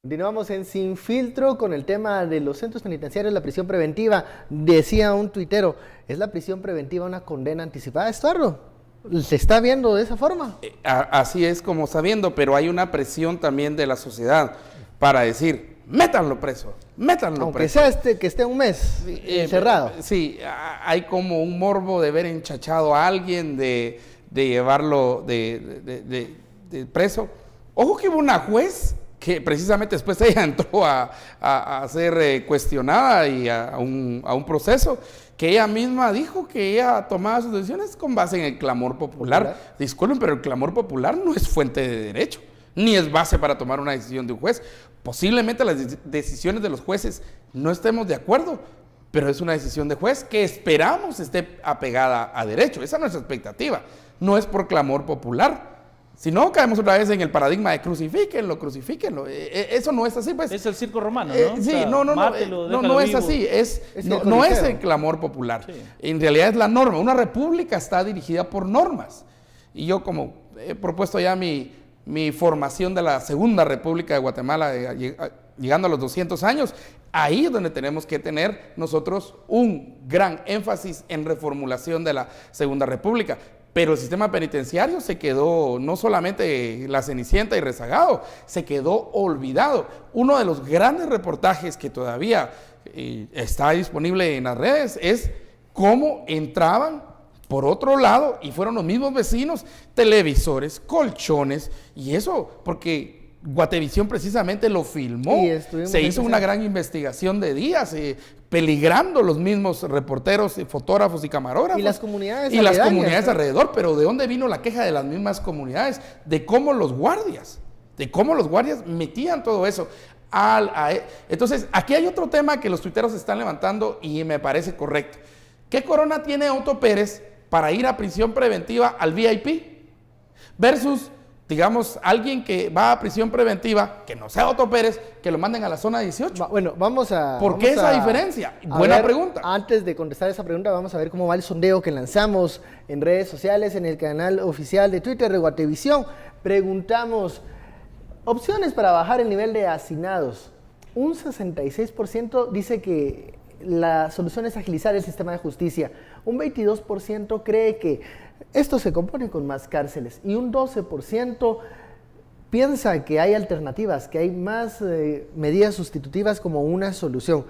Continuamos en Sin Filtro con el tema de los centros penitenciarios, la prisión preventiva. Decía un tuitero, ¿es la prisión preventiva una condena anticipada, Estuardo? ¿Se está viendo de esa forma? Así es como está viendo, pero hay una presión también de la sociedad para decir, métanlo preso, métanlo preso. Aunque sea que esté un mes encerrado. Sí, hay como un morbo de ver enchachado a alguien, de llevarlo de preso. Ojo que hubo una juez que precisamente después ella entró a ser cuestionada y a un proceso, que ella misma dijo que ella tomaba sus decisiones con base en el clamor popular. Disculpen, pero el clamor popular no es fuente de derecho, ni es base para tomar una decisión de un juez. Posiblemente las decisiones de los jueces no estemos de acuerdo, pero es una decisión de juez que esperamos esté apegada a derecho. Esa es nuestra expectativa, no es por clamor popular. Si no, caemos otra vez en el paradigma de crucifíquenlo, crucifíquenlo. Eso no es así, pues. Es el circo romano, ¿no? Sí, no es así. No es el clamor popular. Sí. En realidad es la norma. Una república está dirigida por normas. Y yo, como he propuesto ya mi formación de la Segunda República de Guatemala, llegando a los 200 años, ahí es donde tenemos que tener nosotros un gran énfasis en reformulación de la Segunda República. Pero el sistema penitenciario se quedó no solamente la cenicienta y rezagado, se quedó olvidado. Uno de los grandes reportajes que todavía está disponible en las redes es cómo entraban por otro lado y fueron los mismos vecinos, televisores, colchones, y eso porque Guatevisión precisamente lo filmó. Se hizo una gran investigación de días, peligrando los mismos reporteros, fotógrafos y camarógrafos. Y las comunidades alrededor. Pero ¿de dónde vino la queja de las mismas comunidades? De cómo los guardias metían todo eso. Entonces, aquí hay otro tema que los tuiteros están levantando y me parece correcto. ¿Qué corona tiene Otto Pérez para ir a prisión preventiva al VIP? Versus, digamos, alguien que va a prisión preventiva, que no sea Otto Pérez, que lo manden a la zona 18. Bueno, ¿Por qué esa diferencia? Buena pregunta. Antes de contestar esa pregunta, vamos a ver cómo va el sondeo que lanzamos en redes sociales, en el canal oficial de Twitter de Guatevisión. Preguntamos, opciones para bajar el nivel de hacinados. Un 66% dice que la solución es agilizar el sistema de justicia. Un 22% cree que esto se compone con más cárceles y un 12% piensa que hay alternativas, que hay más medidas sustitutivas como una solución.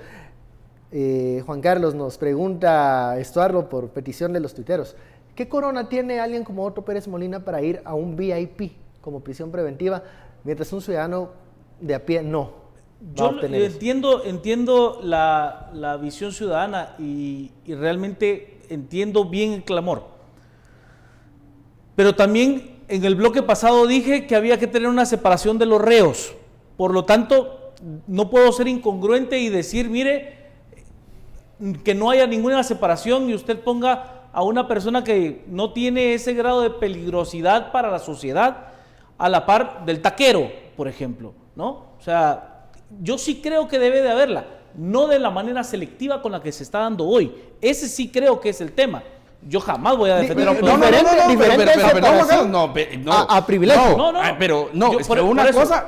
Juan Carlos nos pregunta, Estuardo, por petición de los tuiteros, ¿qué corona tiene alguien como Otto Pérez Molina para ir a un VIP como prisión preventiva, mientras un ciudadano de a pie no? Yo entiendo la visión ciudadana y realmente entiendo bien el clamor. Pero también en el bloque pasado dije que había que tener una separación de los reos. Por lo tanto, no puedo ser incongruente y decir, mire, que no haya ninguna separación y usted ponga a una persona que no tiene ese grado de peligrosidad para la sociedad a la par del taquero, por ejemplo, ¿no? O sea, yo sí creo que debe de haberla, no de la manera selectiva con la que se está dando hoy. Ese sí creo que es el tema. Yo jamás voy a defender a privilegio. Pero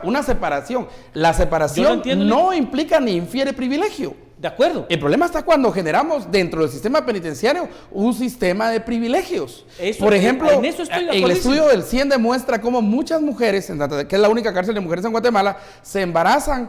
una separación. La separación no implica ni infiere privilegio. De acuerdo. El problema está cuando generamos dentro del sistema penitenciario un sistema de privilegios. Por ejemplo, el estudio del CIEN demuestra cómo muchas mujeres, que es la única cárcel de mujeres en Guatemala, se embarazan,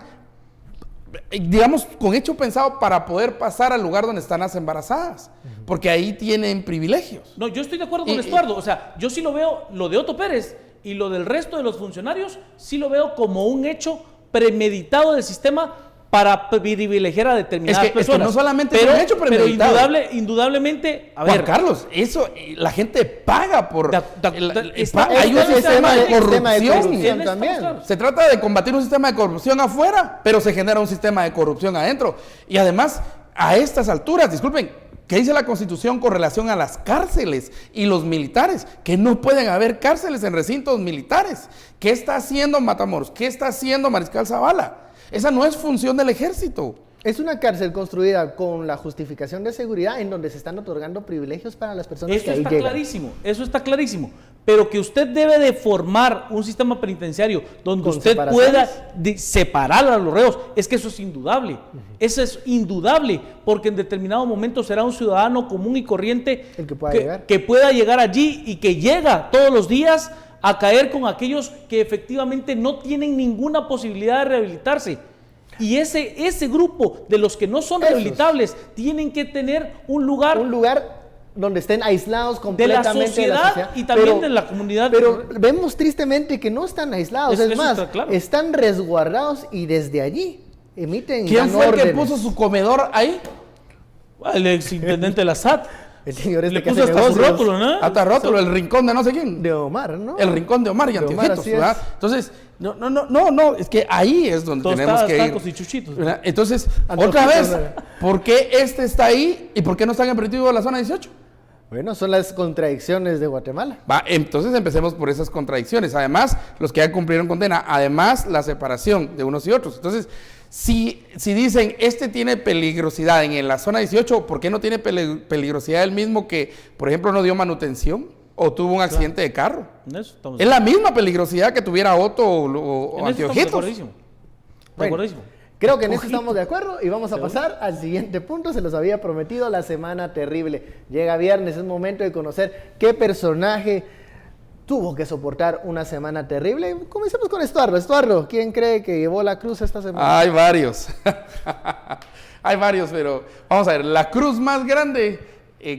digamos, con hecho pensado para poder pasar al lugar donde están las embarazadas, porque ahí tienen privilegios. No, yo estoy de acuerdo con Estuardo, o sea, yo sí lo veo, lo de Otto Pérez y lo del resto de los funcionarios, sí lo veo como un hecho premeditado del sistema para privilegiar a determinadas personas. Es que no solamente es un hecho premeditado. Pero indudablemente, a ver, Juan Carlos, eso, la gente paga por... hay un sistema de corrupción también. Se trata de combatir un sistema de corrupción afuera, pero se genera un sistema de corrupción adentro. Y además, a estas alturas, disculpen, ¿qué dice la Constitución con relación a las cárceles y los militares? Que no pueden haber cárceles en recintos militares. ¿Qué está haciendo Matamoros? ¿Qué está haciendo Mariscal Zavala? Esa no es función del ejército. Es una cárcel construida con la justificación de seguridad en donde se están otorgando privilegios para las personas que ahí llegan. Eso está clarísimo. Pero que usted debe de formar un sistema penitenciario donde usted pueda separar a los reos, es que eso es indudable. Eso es indudable, porque en determinado momento será un ciudadano común y corriente el que pueda llegar. Que pueda llegar allí y que llega todos los días a caer con aquellos que efectivamente no tienen ninguna posibilidad de rehabilitarse. Y ese grupo de los que no son rehabilitables tienen que tener un lugar donde estén aislados completamente de la sociedad y también de la comunidad. Pero vemos tristemente que no están aislados, es más, claro, están resguardados y desde allí emiten ¿Quién fue el que puso su comedor ahí? El exintendente de la SAT. El señor le puso hasta su rótulo, ¿no? Hasta rótulo, el rincón de no sé quién. De Omar, ¿no? El rincón de Omar y Anteojitos, ¿verdad? Entonces, no, es que ahí es donde tenemos que ir. Tacos y chuchitos, ¿verdad? Entonces, otra vez, ¿por qué este está ahí y por qué no están en preventivo de la zona 18? Bueno, son las contradicciones de Guatemala. Entonces empecemos por esas contradicciones. Además, los que ya cumplieron condena, además la separación de unos y otros. Entonces, si dicen, este tiene peligrosidad en la zona 18, ¿por qué no tiene peligrosidad el mismo que, por ejemplo, no dio manutención o tuvo un accidente de carro? Es la misma peligrosidad que tuviera Otto o Anteojitos. Creo que en eso estamos de acuerdo y vamos a pasar al siguiente punto. Se los había prometido, la semana terrible. Llega viernes, es momento de conocer qué personaje tuvo que soportar una semana terrible. Comencemos con Estuardo. Estuardo, ¿quién cree que llevó la cruz esta semana? Hay varios. Hay varios, pero vamos a ver. La cruz más grande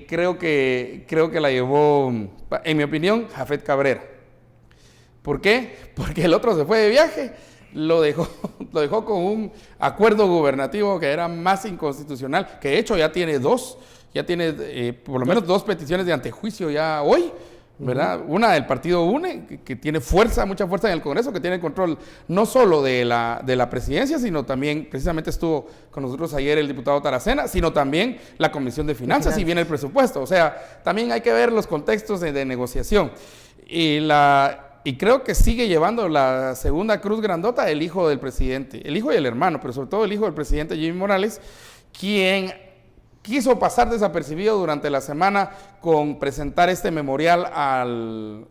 creo que la llevó, en mi opinión, Jafet Cabrera. ¿Por qué? Porque el otro se fue de viaje. Lo dejó con un acuerdo gubernativo que era más inconstitucional, que de hecho ya tiene por lo menos dos peticiones de antejuicio ya hoy, ¿verdad? Una del partido UNE, que tiene mucha fuerza en el Congreso, que tiene control no solo de la presidencia, sino también, precisamente estuvo con nosotros ayer el diputado Taracena, sino también la Comisión de Finanzas y viene el presupuesto. O sea, también hay que ver los contextos de negociación. Y creo que sigue llevando la segunda cruz grandota el hijo del presidente, el hijo y el hermano, pero sobre todo el hijo del presidente Jimmy Morales, quien quiso pasar desapercibido durante la semana con presentar este memorial al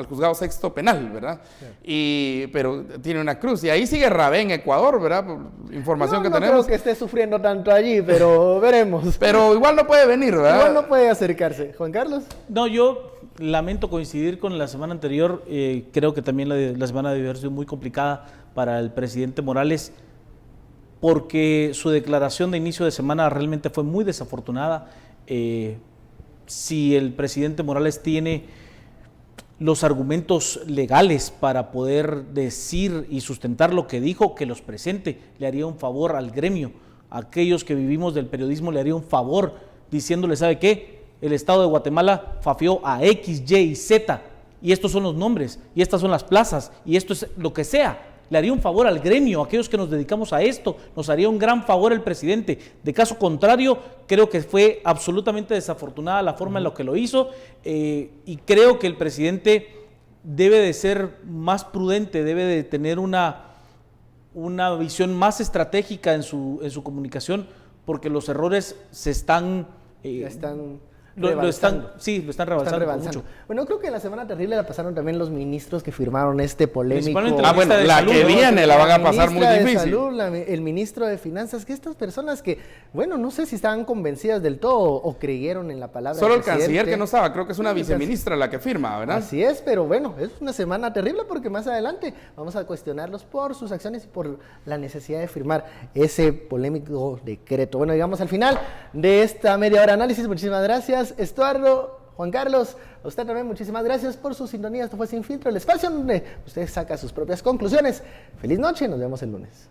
juzgado sexto penal, ¿verdad? Sí. Pero tiene una cruz. Y ahí sigue Rabé en Ecuador, ¿verdad? Por información que tenemos. No creo que esté sufriendo tanto allí, pero veremos. Pero igual no puede venir, ¿verdad? Igual no puede acercarse. Juan Carlos. No, yo lamento coincidir con la semana anterior. Creo que también la semana debió haber sido muy complicada para el presidente Morales, porque su declaración de inicio de semana realmente fue muy desafortunada. Si el presidente Morales tiene los argumentos legales para poder decir y sustentar lo que dijo, que los presente, le haría un favor al gremio. A aquellos que vivimos del periodismo le haría un favor diciéndole, ¿sabe qué? El Estado de Guatemala fafió a X, Y y Z, y estos son los nombres, y estas son las plazas, y esto es lo que sea. Le haría un favor al gremio, a aquellos que nos dedicamos a esto, nos haría un gran favor el presidente. De caso contrario, creo que fue absolutamente desafortunada la forma en la que lo hizo, y creo que el presidente debe de ser más prudente, debe de tener una visión más estratégica en su comunicación, porque los errores se están... Lo están rebalsando mucho. Bueno, creo que la semana terrible la pasaron también los ministros que firmaron este polémico. La que viene la van a pasar muy difícil. Salud, el ministro de Finanzas, que estas personas que, bueno, no sé si estaban convencidas del todo o creyeron en la palabra. Solo el canciller que no estaba, creo que es una viceministra la que firma, ¿verdad? Así es, pero bueno, es una semana terrible porque más adelante vamos a cuestionarlos por sus acciones y por la necesidad de firmar ese polémico decreto. Bueno, llegamos al final de esta media hora de análisis. Muchísimas gracias. Estuardo, Juan Carlos, a usted también muchísimas gracias por su sintonía. Esto fue Sin Filtro, el espacio donde usted saca sus propias conclusiones. Feliz noche, nos vemos el lunes.